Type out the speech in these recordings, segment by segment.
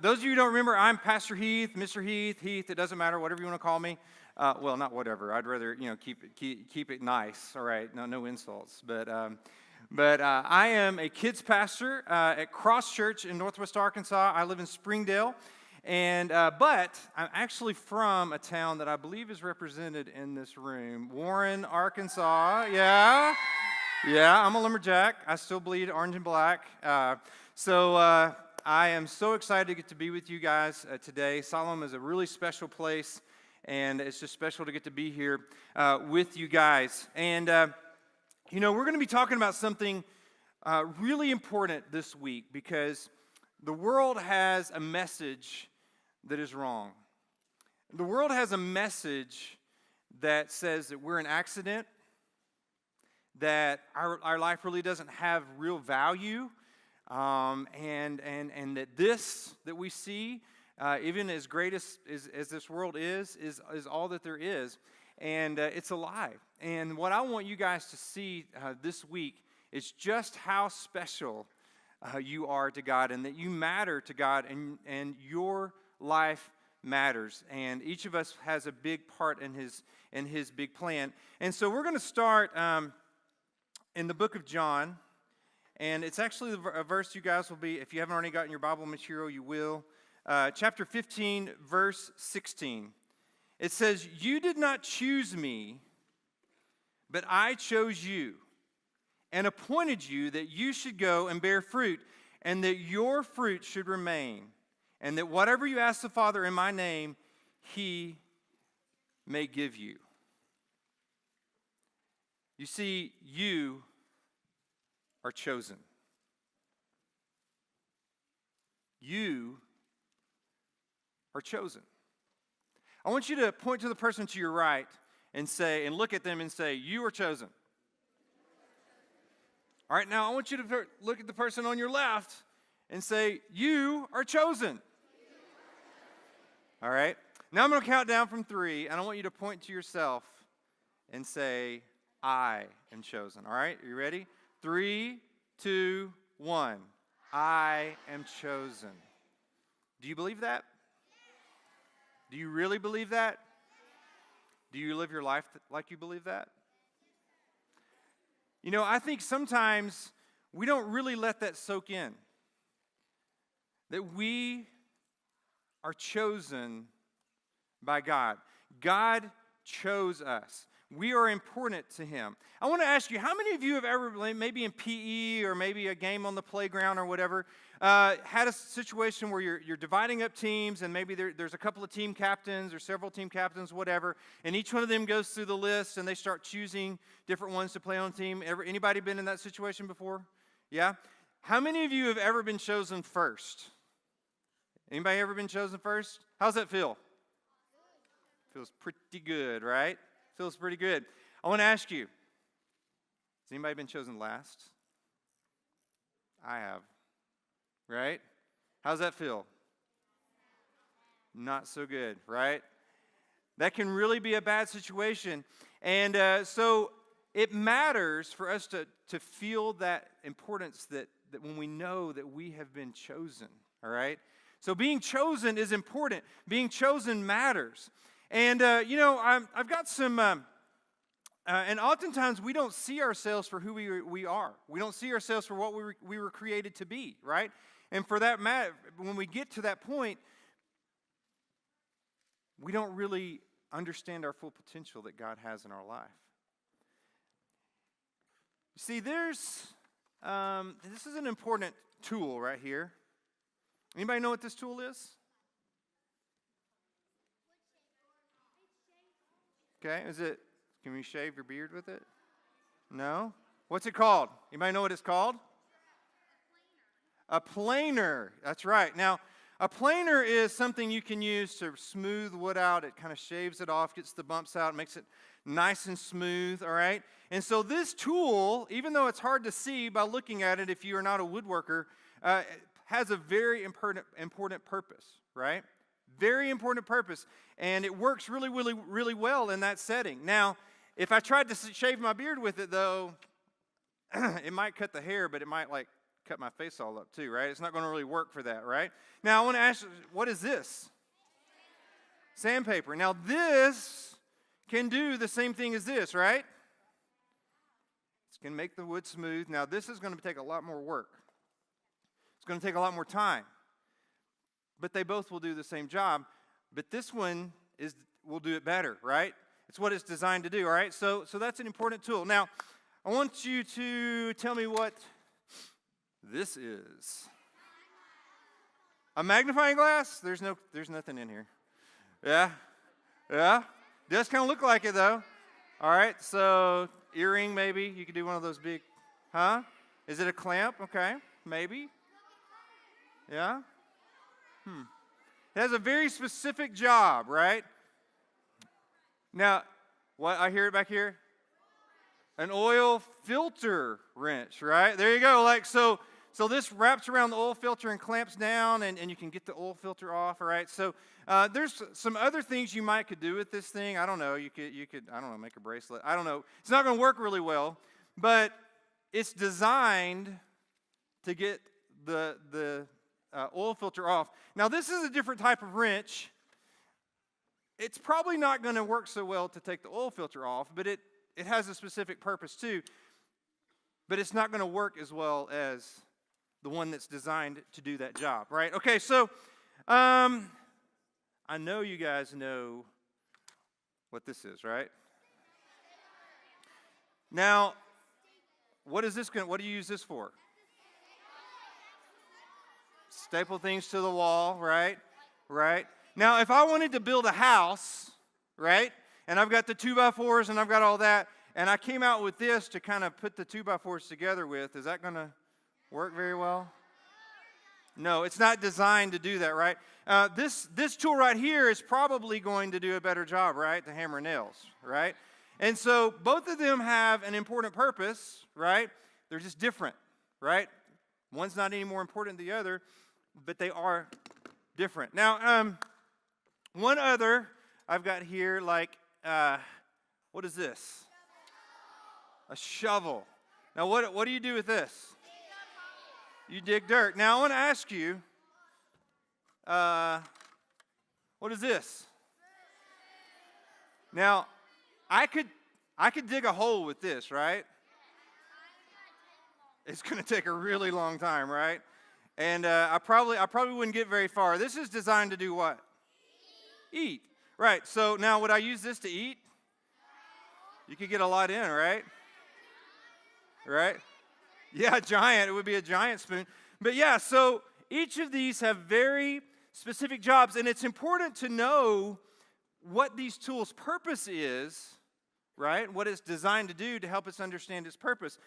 those of you who don't remember, I'm Pastor Heath, Mr. Heath, Heath. It doesn't matter, whatever you want to call me. Well, not whatever. I'd rather keep it nice. All right, no insults. But I am a kids pastor at Cross Church in Northwest Arkansas. I live in Springdale, and but I'm actually from a town that I believe is represented in this room, Warren, Arkansas. Yeah, I'm a lumberjack. I still bleed orange and black. So I am so excited to get to be with you guys today. Siloam is a really special place, and it's just special to get to be here with you guys. And, we're going to be talking about something really important this week because the world has a message that is wrong. The world has a message that says that we're an accident, that our life really doesn't have real value, and that this that we see, even as great as this world is all that there is, and it's a lie. And what I want you guys to see this week is just how special you are to God, and that you matter to God, and your life matters. And each of us has a big part in His big plan. And so we're going to start in the book of John. And it's actually a verse you guys will be, if you haven't already gotten your Bible material, you will. Chapter 15, verse 16. It says, "You did not choose me, but I chose you and appointed you that you should go and bear fruit, and that your fruit should remain, and that whatever you ask the Father in my name, He may give you." You see, you are chosen. You are chosen. I want you to point to the person to your right and look at them and say, "You are chosen." All right, now I want you to look at the person on your left and say, "You are chosen." All right, now I'm going to count down from 3, and I want you to point to yourself and say, "I am chosen." All right, are you ready? 3, 2, 1. I am chosen. Do you believe that? Do you really believe that? Do you live your life like you believe that? I think sometimes we don't really let that soak in. That we are chosen by God. God chose us. We are important to Him. I want to ask you, how many of you have ever, maybe in PE or maybe a game on the playground or whatever, had a situation where you're dividing up teams, and maybe there's a couple of team captains or several team captains, whatever, and each one of them goes through the list and they start choosing different ones to play on the team? Anybody been in that situation before? Yeah? How many of you have ever been chosen first? Anybody ever been chosen first? How's that feel? Feels pretty good, right? Feels pretty good. I want to ask you, has anybody been chosen last? I have. Right? How's that feel? Not so good, right? That can really be a bad situation. And so it matters for us to feel that importance that when we know that we have been chosen, all right? So being chosen is important. Being chosen matters. And, I've got some, and oftentimes we don't see ourselves for who we are. We don't see ourselves for what we were created to be, right? And for that matter, when we get to that point, we don't really understand our full potential that God has in our life. You see, this is an important tool right here. Anybody know what this tool is? Okay, can we shave your beard with it? No? What's it called? Anybody know what it's called? A planer. That's right. Now, a planer is something you can use to smooth wood out. It kind of shaves it off, gets the bumps out, makes it nice and smooth, all right? And so this tool, even though it's hard to see by looking at it if you are not a woodworker, has a very important purpose, right? Very important purpose. And it works really, really, really well in that setting. Now, if I tried to shave my beard with it, though, it might cut the hair, but it might, cut my face all up too, right? It's not going to really work for that, right? Now, I want to ask, what is this? Sandpaper. Now, this can do the same thing as this, right? It can make the wood smooth. Now, this is going to take a lot more work. It's going to take a lot more time. But they both will do the same job. But this one will do it better, right? It's what it's designed to do, all right? So that's an important tool. Now, I want you to tell me what this is. A magnifying glass? There's nothing in here. Yeah? Does kind of look like it, though. All right, so earring maybe. You could do one of those big, huh? Is it a clamp? Okay, maybe. Yeah? It has a very specific job, right? Now, what I hear it back here? An oil filter wrench, right? There you go. Like so this wraps around the oil filter and clamps down, and you can get the oil filter off, all right? So there's some other things you could do with this thing. I don't know. You could I don't know, make a bracelet. I don't know. It's not going to work really well, but it's designed to get the oil filter off. Now, this is a different type of wrench. It's probably not going to work so well to take the oil filter off, but it has a specific purpose too. But it's not going to work as well as the one that's designed to do that job, right? Okay, so I know you guys know what this is, right? Now, what do you use this for? Staple things to the wall, right? Right. Now, if I wanted to build a house, right, and I've got the 2x4s and I've got all that, and I came out with this to kind of put the 2x4s together with, is that going to work very well? No, it's not designed to do that, right? This tool right here is probably going to do a better job, right, to hammer nails, right? And so both of them have an important purpose, right? They're just different, right? One's not any more important than the other, but they are different. Now, one other I've got here, like, what is this? A shovel. Now, what do you do with this? You dig dirt. Now, I want to ask you, what is this? Now, I could dig a hole with this, right? It's going to take a really long time, right? And I probably wouldn't get very far. This is designed to do what? Eat. Right. So now, would I use this to eat? You could get a lot in, right? Right? Yeah, giant. It would be a giant spoon. But yeah, so each of these have very specific jobs, and it's important to know what these tools' purpose is, right? What it's designed to do to help us understand its purpose.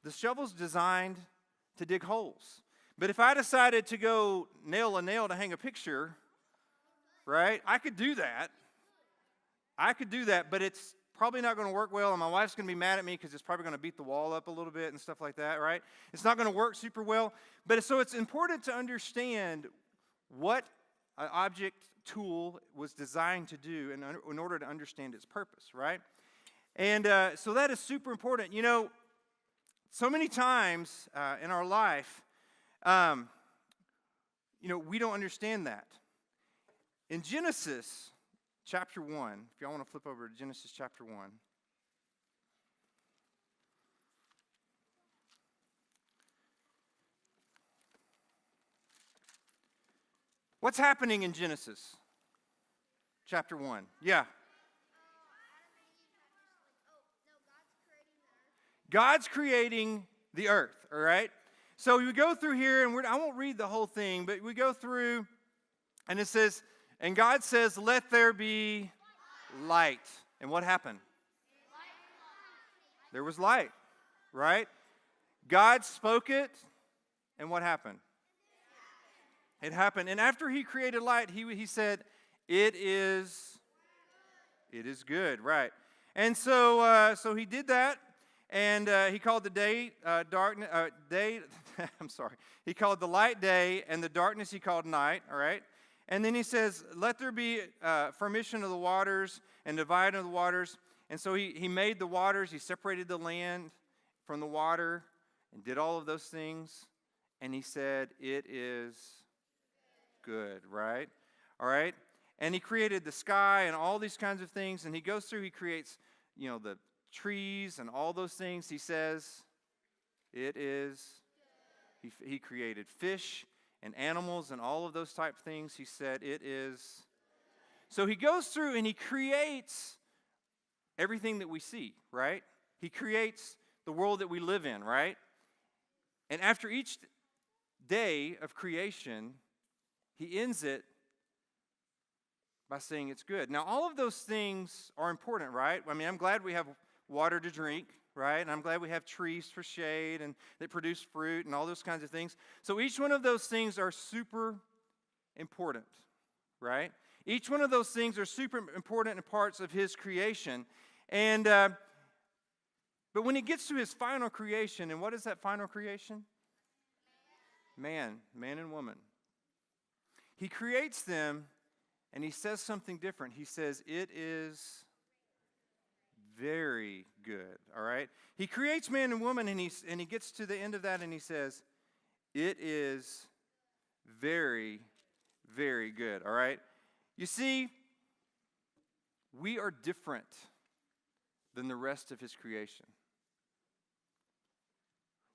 The shovel's designed to dig holes. But if I decided to go nail a nail to hang a picture, right, I could do that. But it's probably not going to work well, and my wife's going to be mad at me because it's probably going to beat the wall up a little bit and stuff like that, right? It's not going to work super well. But so it's important to understand what an object tool was designed to do in order to understand its purpose, right? And so that is super important. You know, so many times in our life, we don't understand that. In Genesis chapter 1, if y'all want to flip over to Genesis chapter 1. What's happening in Genesis chapter 1? Yeah. God's creating the earth, all right? So we go through here, and I won't read the whole thing, but we go through, and it says, and God says, let there be light. And what happened? There was light, right? God spoke it, and what happened? It happened. And after he created light, he said, it is good, right? And so he did that. And he called the day darkness. I'm sorry. He called the light day, and the darkness he called night. All right. And then he says, "Let there be formation of the waters and dividing of the waters." And so he made the waters. He separated the land from the water, and did all of those things. and he said, it is good, right? All right? And he created the sky and all these kinds of things, and he goes through, he creates, the trees and all those things. He says, it is. He created fish and animals and all of those type of things. He said, it is. So he goes through and he creates everything that we see, right? He creates the world that we live in, right? And after each day of creation, he ends it by saying it's good. Now, all of those things are important, right? I mean, I'm glad we have water to drink, right? And I'm glad we have trees for shade and that produce fruit and all those kinds of things. So each one of those things are super important, right? Each one of those things are super important in parts of his creation. And but when he gets to his final creation, and what is that final creation? Man and woman. He creates them, and he says something different. He says, it is very good, all right? He creates man and woman, and he gets to the end of that, and he says, it is very, very good, all right? You see, we are different than the rest of his creation.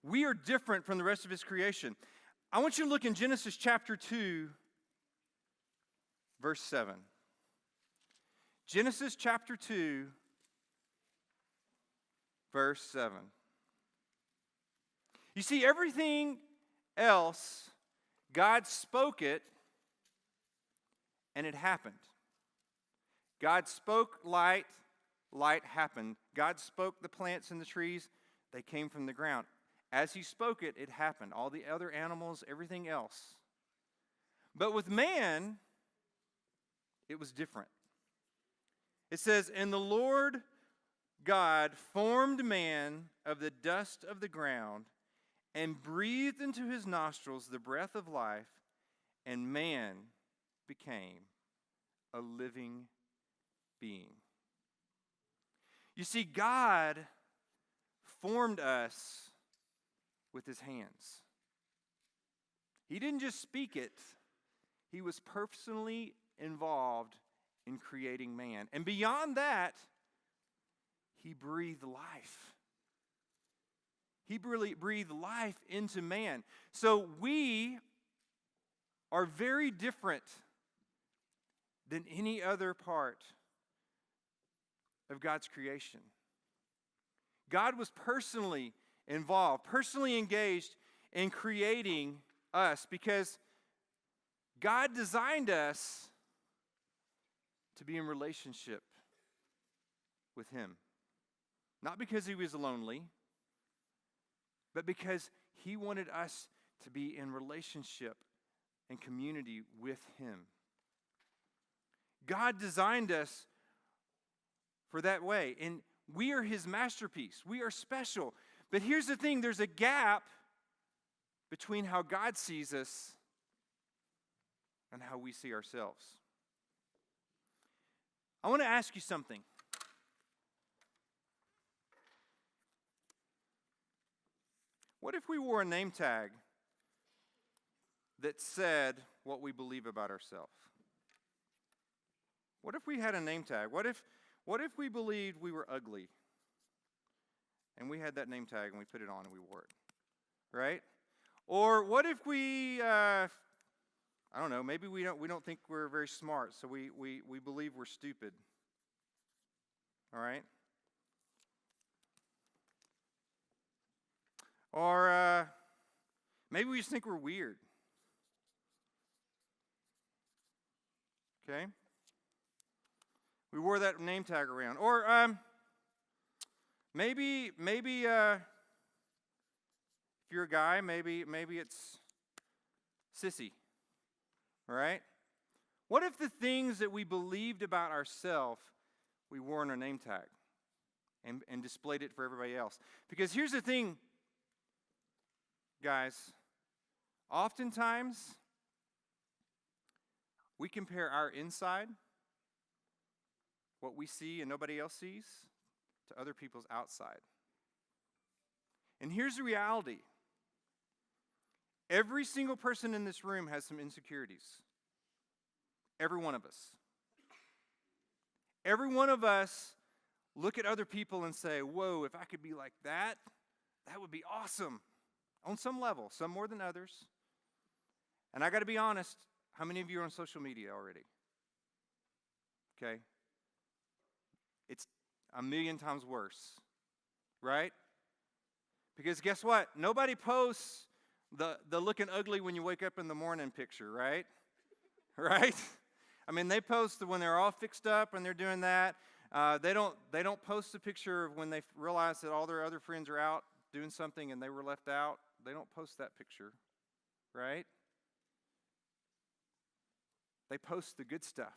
We are different from the rest of his creation. I want you to look in Genesis chapter 2, verse 7. Genesis chapter 2, verse 7. You see, everything else, God spoke it, and it happened. God spoke light, light happened. God spoke the plants and the trees, they came from the ground. As he spoke it, it happened. All the other animals, everything else. But with man, it was different. It says, and the Lord God formed man of the dust of the ground and breathed into his nostrils the breath of life, and man became a living being. You see, God formed us with his hands. He didn't just speak it, he was personally involved in creating man. And beyond that, he breathed life. He breathed life into man. So we are very different than any other part of God's creation. God was personally involved, personally engaged in creating us because God designed us to be in relationship with him. Not because he was lonely, but because he wanted us to be in relationship and community with him. God designed us for that way, and we are his masterpiece. We are special. But here's the thing, there's a gap between how God sees us and how we see ourselves. I want to ask you something. What if we wore a name tag that said what we believe about ourselves? What if we had a name tag? What if we believed we were ugly? And we had that name tag and we put it on and we wore it, right? Or what if we, I don't know, maybe we don't think we're very smart, so we believe we're stupid, all right? Or maybe we just think we're weird, okay? We wore that name tag around. Or maybe if you're a guy, maybe it's sissy, all right? What if the things that we believed about ourselves, we wore on our name tag and displayed it for everybody else? Because here's the thing, guys. Oftentimes, we compare our inside, what we see and nobody else sees, to other people's outside. And here's the reality. Every single person in this room has some insecurities. Every one of us. Every one of us look at other people and say, whoa, if I could be like that, that would be awesome. On some level, some more than others. And I got to be honest, how many of you are on social media already? Okay? It's a million times worse, right? Because guess what? Nobody posts the looking ugly when you wake up in the morning picture, right? Right? I mean, they post when they're all fixed up and they're doing that. They don't post a picture of when they realize that all their other friends are out doing something and they were left out. They don't post that picture, right? They post the good stuff.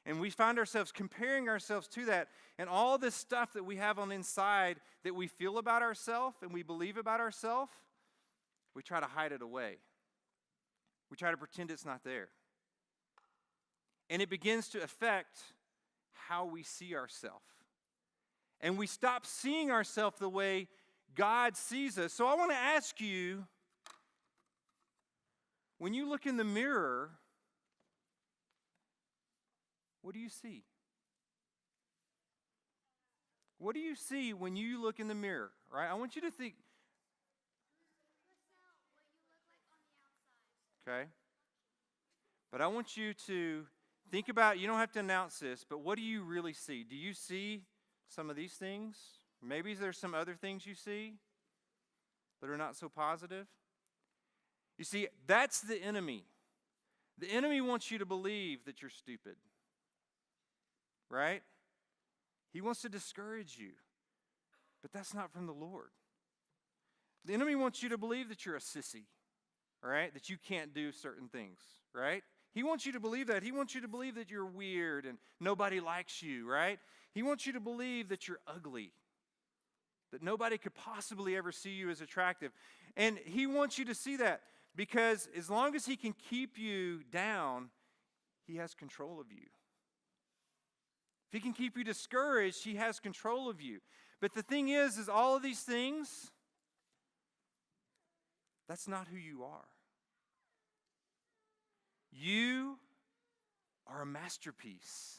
And we find ourselves comparing ourselves to that. And all this stuff that we have on the inside that we feel about ourselves and we believe about ourselves, we try to hide it away. We try to pretend it's not there. And it begins to affect how we see ourselves. And we stop seeing ourselves the way God sees us. So I want to ask you, when you look in the mirror, what do you see? What do you see when you look in the mirror, right? I want you to think. Okay? But I want you to think about, you don't have to announce this, but what do you really see? Do you see some of these things? Maybe there's some other things you see that are not so positive. You see, that's the enemy. The enemy wants you to believe that you're stupid. Right? He wants to discourage you. But that's not from the Lord. The enemy wants you to believe that you're a sissy. Right? That you can't do certain things. Right? He wants you to believe that. He wants you to believe that you're weird and nobody likes you. Right? He wants you to believe that you're ugly. That nobody could possibly ever see you as attractive. And he wants you to see that because as long as he can keep you down, he has control of you. If he can keep you discouraged, he has control of you. But the thing is all of these things, that's not who you are. You are a masterpiece.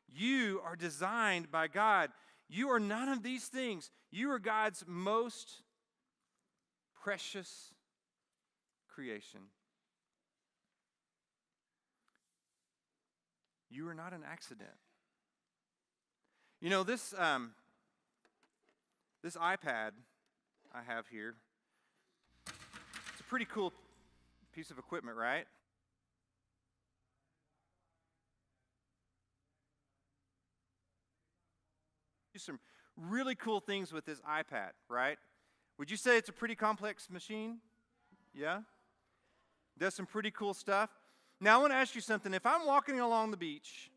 You are designed by God. You are none of these things. You are God's most precious creation. You are not an accident. You know, this iPad I have here, it's a pretty cool piece of equipment, right? Do some really cool things with this iPad, right? Would you say it's a pretty complex machine? Yeah? Does some pretty cool stuff. Now I want to ask you something. If I'm walking along the beach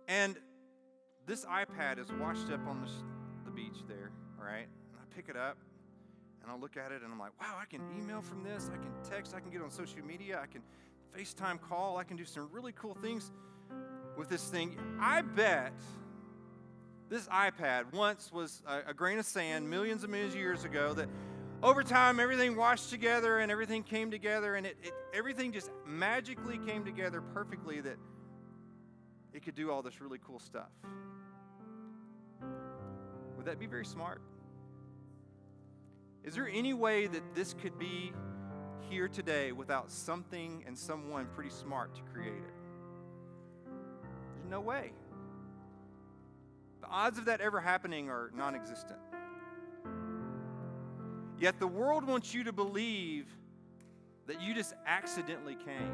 and this iPad is washed up on the beach there, right? And I pick it up and I look at it and I'm like, wow, I can email from this, I can text, I can get on social media, I can FaceTime call, I can do some really cool things with this thing. I bet this iPad once was a grain of sand millions and millions of years ago that over time everything washed together and everything came together and everything just magically came together perfectly that it could do all this really cool stuff. Would that be very smart? Is there any way that this could be here today without something and someone pretty smart to create it? There's no way. The odds of that ever happening are non-existent. Yet the world wants you to believe that you just accidentally came.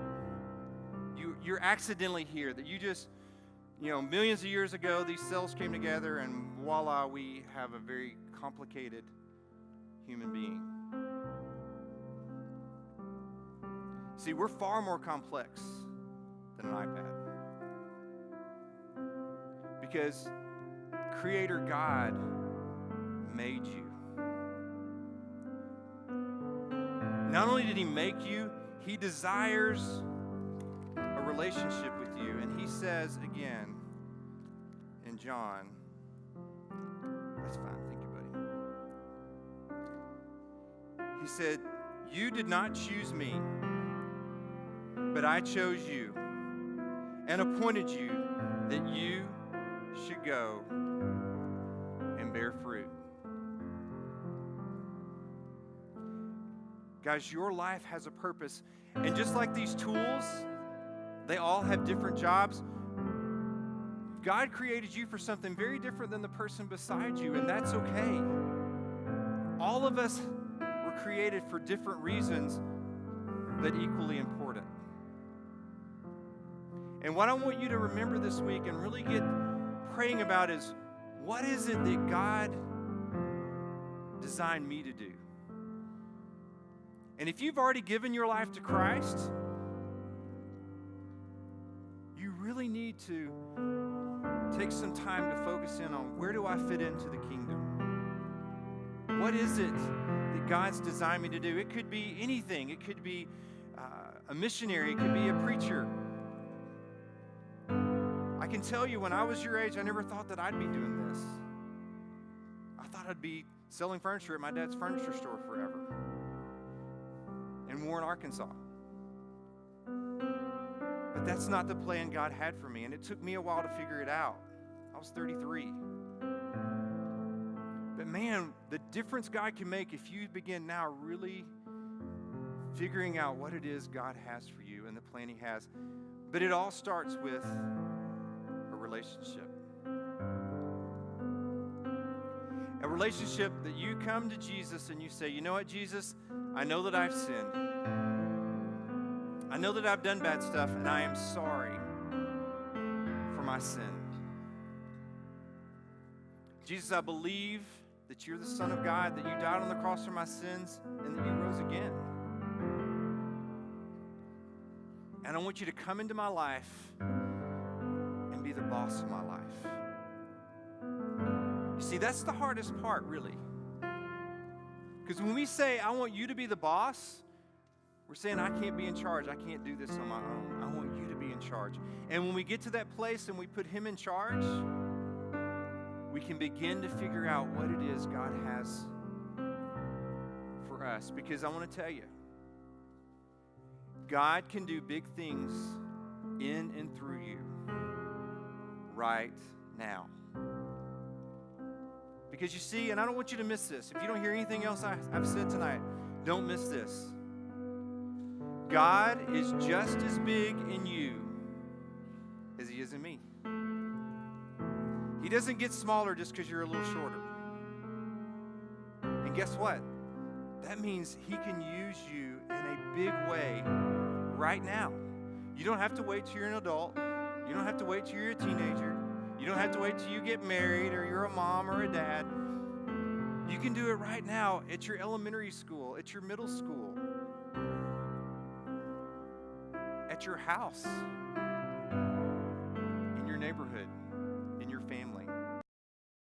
You're accidentally here, that you just, millions of years ago, these cells came together and voila, we have a very complicated human being. See, we're far more complex than an iPad. Because Creator God made you. Not only did He make you, He desires a relationship with you. And He says again in John, that's fine, thank you, buddy. He said, "You did not choose me, but I chose you and appointed you that you should go and bear fruit." Guys, your life has a purpose. And just like these tools, they all have different jobs. God created you for something very different than the person beside you, and that's okay. All of us were created for different reasons, but equally important. And what I want you to remember this week and really get praying about is, what is it that God designed me to do? And if you've already given your life to Christ, you really need to take some time to focus in on, where do I fit into the kingdom? What is it that God's designed me to do? It could be anything. It could be a missionary. It could be a preacher. I can tell you, when I was your age, I never thought that I'd be doing this. I thought I'd be selling furniture at my dad's furniture store forever in Warren, Arkansas. But that's not the plan God had for me, and it took me a while to figure it out. I was 33. But man, the difference God can make if you begin now really figuring out what it is God has for you and the plan He has. But it all starts with a relationship. A relationship that you come to Jesus and you say, "You know what, Jesus? I know that I've sinned. I know that I've done bad stuff, and I am sorry for my sin. Jesus, I believe that you're the Son of God, that you died on the cross for my sins, and that you rose again. And I want you to come into my life and be the boss of my life." You see, that's the hardest part, really. Because when we say, "I want you to be the boss," we're saying, "I can't be in charge. I can't do this on my own. I want you to be in charge." And when we get to that place and we put Him in charge, we can begin to figure out what it is God has for us. Because I want to tell you, God can do big things in and through you right now. Because you see, and I don't want you to miss this. If you don't hear anything else I've said tonight, don't miss this. God is just as big in you as He is in me. He doesn't get smaller just because you're a little shorter. And guess what? That means He can use you in a big way right now. You don't have to wait till you're an adult. You don't have to wait till you're a teenager. You don't have to wait till you get married or you're a mom or a dad. You can do it right now at your elementary school, at your middle school, at your house, in your neighborhood.